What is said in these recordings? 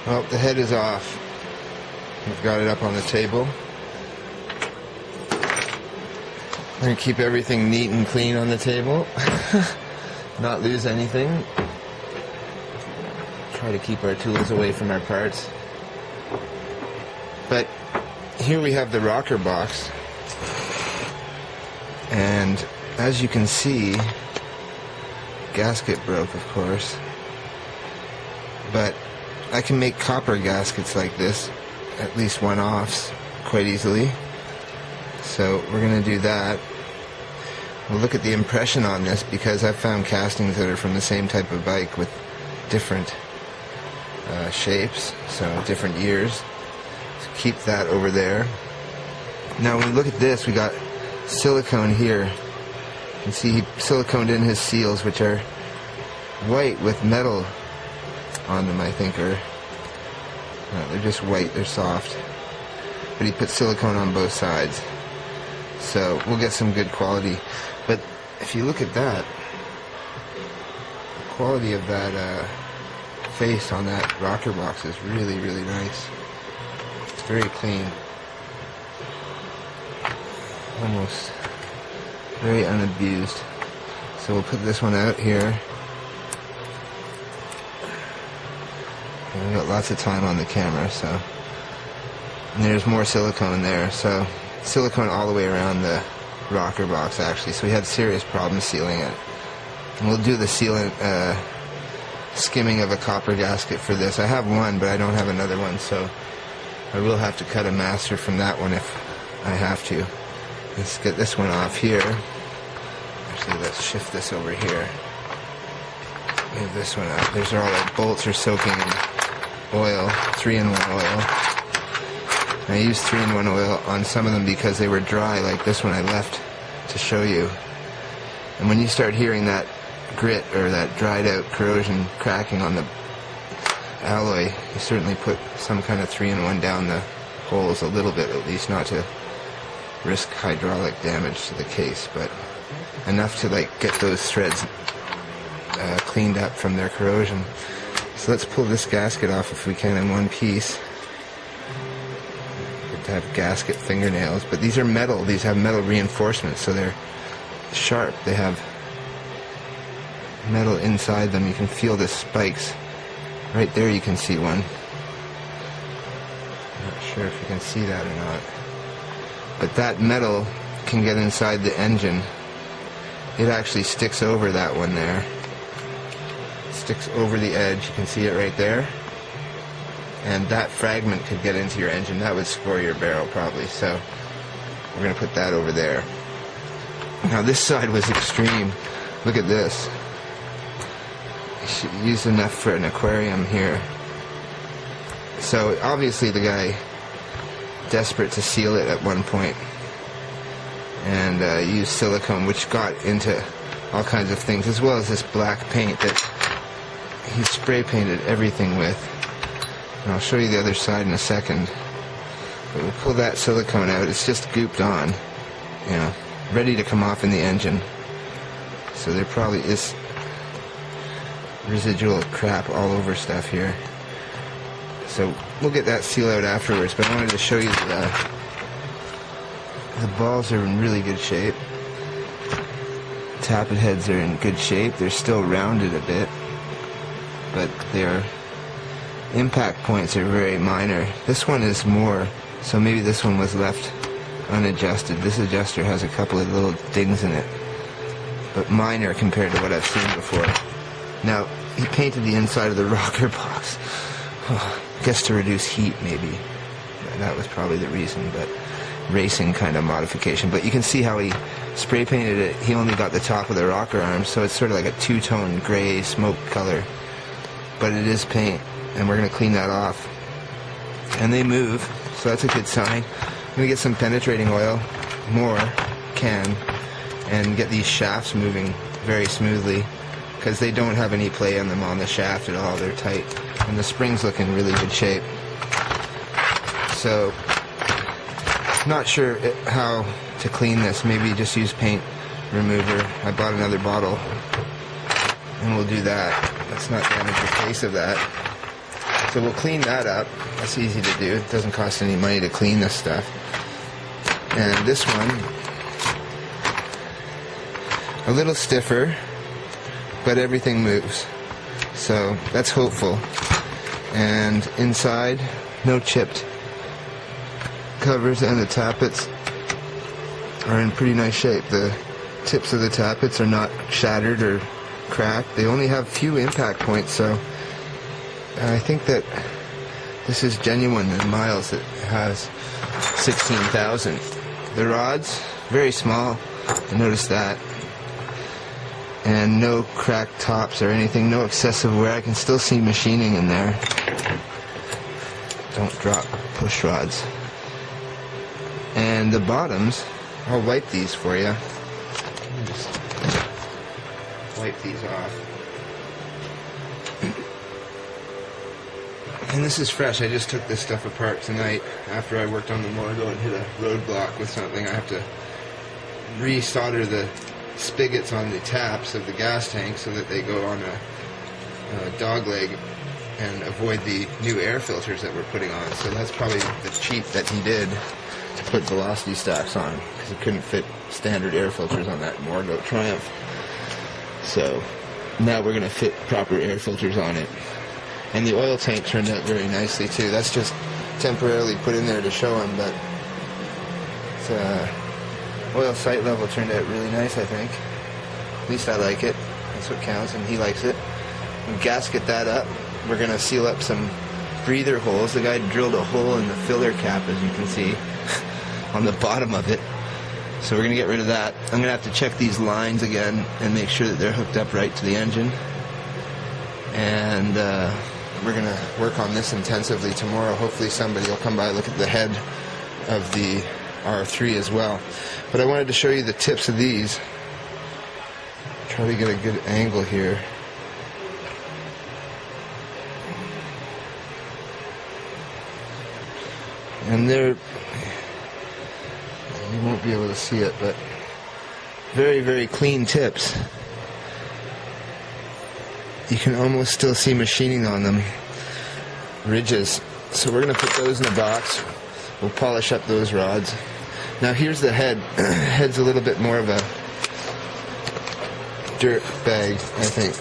Well, the head is off. We've got it up on the table. We're going to keep everything neat and clean on the table. Not lose anything. Try to keep our tools away from our parts. But here we have the rocker box. And as you can see, gasket broke, of course. But I can make copper gaskets like this, at least one-offs, quite easily. So we're going to do that. We'll look at the impression on this because I've found castings that are from the same type of bike with different shapes, so different years. So keep that over there. Now when we look at this, we got silicone here. You can see he siliconed in his seals, which are white with metal on them, I think, or no, they're just white, they're soft. But he put silicone on both sides. So we'll get some good quality. But if you look at that, the quality of that face on that rocker box is really, really nice. It's very clean. Almost very unabused. So we'll put this one out here. And we've got lots of time on the camera, so. And there's more silicone there, so silicone all the way around the rocker box actually, so we had serious problems sealing it. And we'll do the sealant skimming of a copper gasket for this. I have one, but I don't have another one, so I will have to cut a master from that one if I have to. Let's get this one off here. Actually, let's shift this over here. Move this one out. There's all the bolts are soaking in oil, 3-in-1 oil. I used 3-in-1 oil on some of them because they were dry, like this one I left to show you. And when you start hearing that grit or that dried out corrosion cracking on the alloy, you certainly put some kind of 3-in-1 down the holes a little bit, at least, not to risk hydraulic damage to the case, but enough to like get those threads cleaned up from their corrosion. So let's pull this gasket off if we can in one piece. Good to have gasket fingernails, but these are metal. These have metal reinforcements, so they're sharp. They have metal inside them. You can feel the spikes. Right there you can see one. Not sure if you can see that or not. But that metal can get inside the engine. It actually sticks over that one there. Sticks over the edge. You can see it right there. And that fragment could get into your engine. That would score your barrel probably. So we're going to put that over there. Now this side was extreme. Look at this. Used enough for an aquarium here. So obviously the guy desperate to seal it at one point and used silicone, which got into all kinds of things, as well as this black paint that he spray painted everything with. And I'll show you the other side in a second. But we'll pull that silicone out. It's just gooped on, you know, ready to come off in the engine. So there probably is residual crap all over stuff here. So we'll get that seal out afterwards, but I wanted to show you the balls are in really good shape. Tappet heads are in good shape. They're still rounded a bit, but their impact points are very minor. This one is more, so maybe this one was left unadjusted. This adjuster has a couple of little dings in it, but minor compared to what I've seen before. Now, he painted the inside of the rocker box. I guess to reduce heat, maybe. That was probably the reason, but racing kind of modification. But you can see how he spray painted it. He only got the top of the rocker arm, so it's sort of like a two-tone gray smoke color. But it is paint, and we're going to clean that off. And they move, so that's a good sign. I'm going to get some penetrating oil, more, and get these shafts moving very smoothly, because they don't have any play on them on the shaft at all. They're tight, and the spring's look in really good shape. So, not sure how to clean this. Maybe just use paint remover. I bought another bottle, and we'll do that. Let's not damage the face of that. So we'll clean that up. That's easy to do. It doesn't cost any money to clean this stuff. And this one, a little stiffer, but everything moves. So that's hopeful. And inside, no chipped covers, and the tappets are in pretty nice shape. The tips of the tappets are not shattered or cracked. They only have few impact points, so I think that this is genuine in miles. It has 16,000. The rods, very small. I noticed that. And no cracked tops or anything, no excessive wear. I can still see machining in there. Don't drop push rods. And the bottoms, I'll wipe these for you. Just wipe these off. And this is fresh. I just took this stuff apart tonight after I worked on the Morgo and hit a roadblock with something. I have to re-solder the spigots on the taps of the gas tank so that they go on a dog leg and avoid the new air filters that we're putting on. So that's probably the cheat that he did to put velocity stacks on, because he couldn't fit standard air filters on that Morgo Triumph. So now we're going to fit proper air filters on it. And the oil tank turned out very nicely too. That's just temporarily put in there to show him, but it's, oil sight level turned out really nice, I think. At least I like it. That's what counts, and he likes it. We'll gasket that up. We're going to seal up some breather holes. The guy drilled a hole in the filler cap, as you can see, on the bottom of it. So we're going to get rid of that. I'm going to have to check these lines again and make sure that they're hooked up right to the engine. And we're going to work on this intensively tomorrow. Hopefully somebody will come by and look at the head of the R3 as well. But I wanted to show you the tips of these. Try to get a good angle here. And they're, you won't be able to see it, but very, very clean tips. You can almost still see machining on them, ridges. So we're going to put those in a box. We'll polish up those rods. Now here's the head. Head's a little bit more of a dirt bag, I think.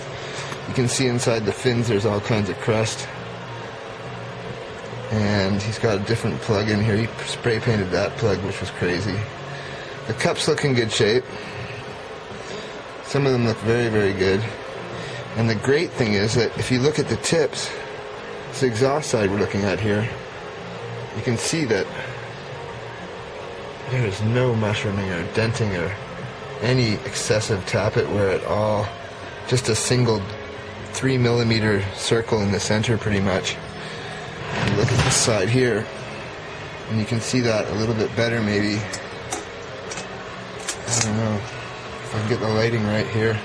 You can see inside the fins there's all kinds of crust. And he's got a different plug in here. He spray painted that plug, which was crazy. The cups look in good shape. Some of them look very, very good. And the great thing is that if you look at the tips, this exhaust side we're looking at here, you can see that there is no mushrooming or denting or any excessive tappet wear at all. Just a single 3mm circle in the center pretty much. You look at this side here, and you can see that a little bit better maybe. I don't know if I can get the lighting right here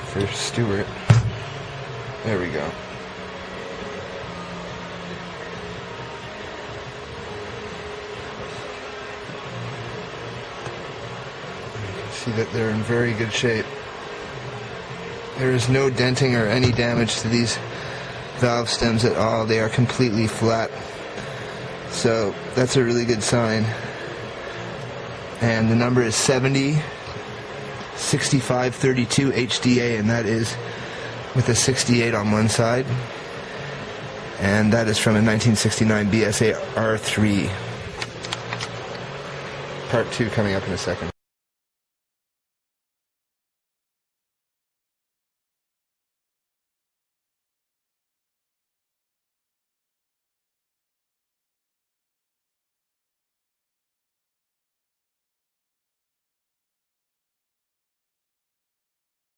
for Stuart. There we go. You can see that they're in very good shape. There is no denting or any damage to these valve stems at all. They are completely flat. So that's a really good sign. And the number is 706532 HDA, and that is with a 68 on one side. And that is from a 1969 BSA R3. Part 2 coming up in a second.